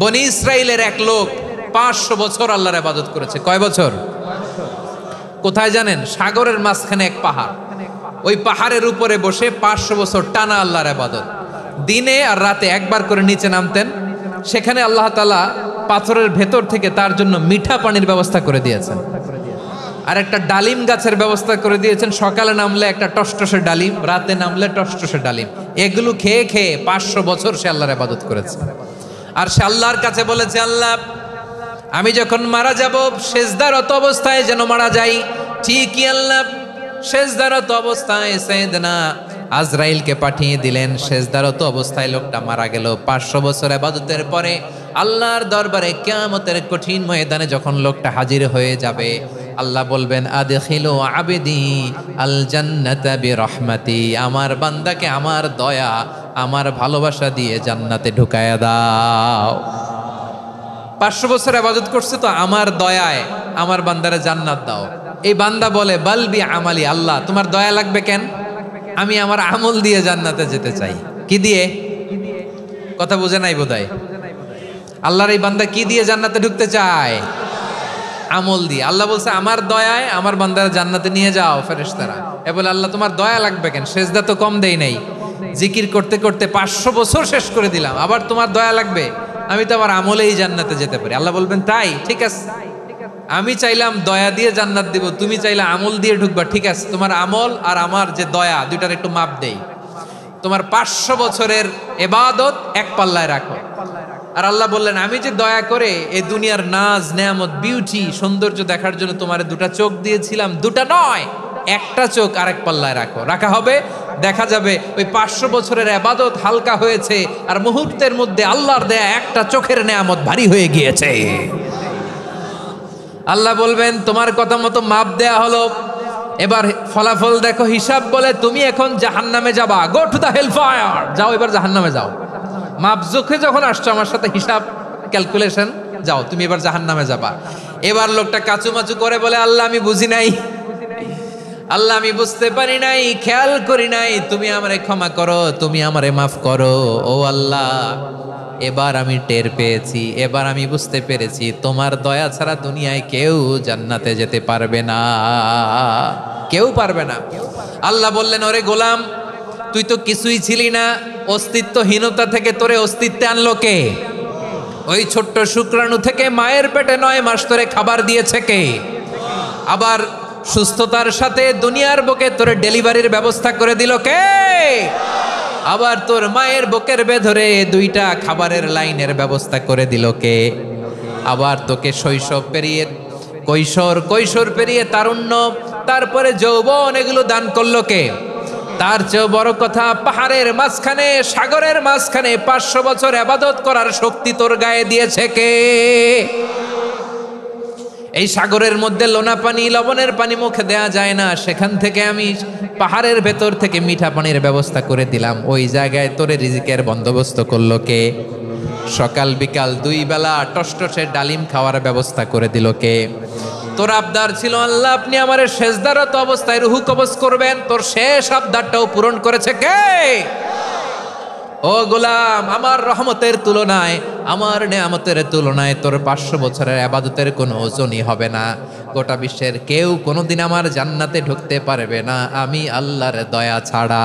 বনি ইসরাইলের এক লোক 500 বছর আল্লাহর ইবাদত করেছে। কয় বছর? কোথায় জানেন? সাগরের মাঝখানে এক পাহাড়, ওই পাহাড়ের উপরে বসে 500 বছর টানা আল্লাহর ইবাদত। দিনে আর রাতে একবার করে নিচে নামতেন। সেখানে আল্লাহ তাআলা পাথরের ভেতর থেকে তার জন্য মিঠা পানির ব্যবস্থা করে দিয়েছেন, আর একটা ডালিম গাছের ব্যবস্থা করে দিয়েছেন। সকালে নামলে একটা টসটসে ডালিম, রাতে নামলে টসটসে ডালিম। এগুলো খেয়ে খেয়ে 500 বছর সে আল্লাহর ইবাদত করেছে। আর সে আল্লাহর কাছে বলেছে, আল্লাহ আমি যখন মারা যাব সেজদারত অবস্থায় যেন মারা যাই। ঠিকই আল্লাহ সেজদারত অবস্থায় সাইয়েদনা আজরাইলকে পাঠিয়ে দিলেন। সেজদারত অবস্থায় লোকটা মারা গেল। 500 বছর ইবাদতের পরে আল্লাহর দরবারে কিয়ামতের কঠিন ময়দানে যখন লোকটা হাজির হয়ে যাবে, আল্লাহ বলবেন, আদখিলু আবদি আল জান্নাতা বিরহমাতি, আমার বান্দাকে আমার দয়া আমার ভালোবাসা দিয়ে জান্নাতে ঢুকায়া দাও। 500 বছর ইবাদত করছে তো আমার দয়ায় আমার বান্দারে জান্নাত দাও। এই বান্দা বলে, বালবি আমালি, আল্লাহ তোমার দয়া লাগবে কেন? আমি আমার আমল দিয়ে জান্নাতে যেতে চাই। কি দিয়ে? কথা বুঝে নাই বোধহয়। আল্লাহর এই বান্দা কি দিয়ে জান্নাতে ঢুকতে চায়? আমল দিয়ে। আল্লাহ বলছে, আমার দয়ায় আমার বান্দারা জান্নাতে নিয়ে যাও ফেরেশতারা। এ বলে, আল্লাহ তোমার দয়া লাগবে কেন? সেজদা তো কম দেই নাই, জিকির করতে করতে 500 বছর শেষ করে দিলাম, আবার তোমার দয়া লাগবে? আমি তো আমার আমলেই জান্নাতে যেতে পারি। আল্লাহ বলবেন, তাই ঠিক আছে, আমি চাইলাম দয়া দিয়ে জান্নাত দিব, তুমি চাইলে আমল দিয়ে ঢুকবা। ঠিক আছে, তোমার আমল আর আমার যে দয়া দুইটার একটু মাপ দেই। তোমার 500 বছরের ইবাদত এক পাল্লায় রাখো। আর আল্লাহ বললেন, আমি যে দয়া করে এই দুনিয়ার নাজ নেয়ামত বিউটি সৌন্দর্য দেখার জন্য তোমার দুটা চোখ দিয়েছিলাম, দুটা নয় একটা চোখ আরেক পাল্লায় রাখো। রাখা হবে, দেখা যাবে ওই 500 বছরের ইবাদত হালকা হয়েছে, আর মুহূর্তের মধ্যে আল্লাহর দেয়া একটা চোখের নেয়ামত ভারী হয়ে গিয়েছে। আল্লাহ বলবেন, তোমার কথা মতো মাপ দেয়া হলো, এবার ফলাফল দেখো। হিসাব বলে, তুমি এখন জাহান্নামে যাবা, go to the hell fire, যাও এবার জাহান্নামে যাও। মাপ জোখে যখন আসছো আমার সাথে হিসাব ক্যালকুলেশন, যাও তুমি এবার জাহান্নামে যাবা। এবার লোকটা কাচুমাচু করে বলে, আল্লাহ আমি বুঝি নাই, আল্লাহ আমি বুঝতে পারি নাই, খেয়াল করি নাই, তুমি আমারে ক্ষমা করো, তুমি আমারে মাফ করো। ও আল্লাহ, এবার আমি টের পেয়েছি, এবার আমি বুঝতে পেরেছি, তোমার দয়া ছাড়া দুনিয়ায় কেউ জান্নাতে যেতে পারবে না, কেউ পারবে না। আল্লাহ বললেন, ওরে গোলাম, তুই তো কিছুই ছিলি না, অস্তিত্বহীনতা থেকে তোরে অস্তিত্বে আনলো কে? ওই ছোট্ট শুক্রাণু থেকে মায়ের পেটে 9 মাস ধরে খাবার দিয়েছে কে? আবার সুস্থতার সাথে দুনিয়ার বুকে তোরে ডেলিভারির ব্যবস্থা করে দিল কে? আবার তোর মায়ের বুকের ভেতরে 2টা খাবারের লাইনের ব্যবস্থা করে দিল কে? আবার তোকে শৈশব পেরিয়ে কৈশোর পেরিয়ে তারুণ্য, তারপরে যৌবন, এগুলো দান করলো কে? তার চেয়েও বড় কথা, পাহাড়ের মাঝখানে সাগরের মাঝখানে 500 বছর ইবাদত করার শক্তি তোর গায়ে দিয়েছে কে? এই সাগরের মধ্যে লোনা পানি, লবণের পানি মুখে দেয়া যায় না, সেখান থেকে আমি পাহাড়ের ভেতর থেকে মিঠা পানির ব্যবস্থা করে দিলাম। ওই জায়গায় তোরে রিজিকের বন্দোবস্ত করলো কে? সকাল বিকাল 2 বেলা টসটসে ডালিম খাওয়ার ব্যবস্থা করে দিল কে? তোর আবদার ছিল, আল্লাহ আপনি আমার সেজদারত অবস্থায় রুহু কবজ করবেন, তোর শেষ আবদারটাও পূরণ করেছে কে? ও গোলাম, আমার রহমতের তুলনায়, আমার নেয়ামতের তুলনায় তোর 500 বছরের ইবাদতের কোনো ওজনই হবে না। গোটা বিশ্বের কেউ কোনোদিন আমার জান্নাতে ঢুকতে পারবে না, আমি আল্লাহর দয়া ছাড়া।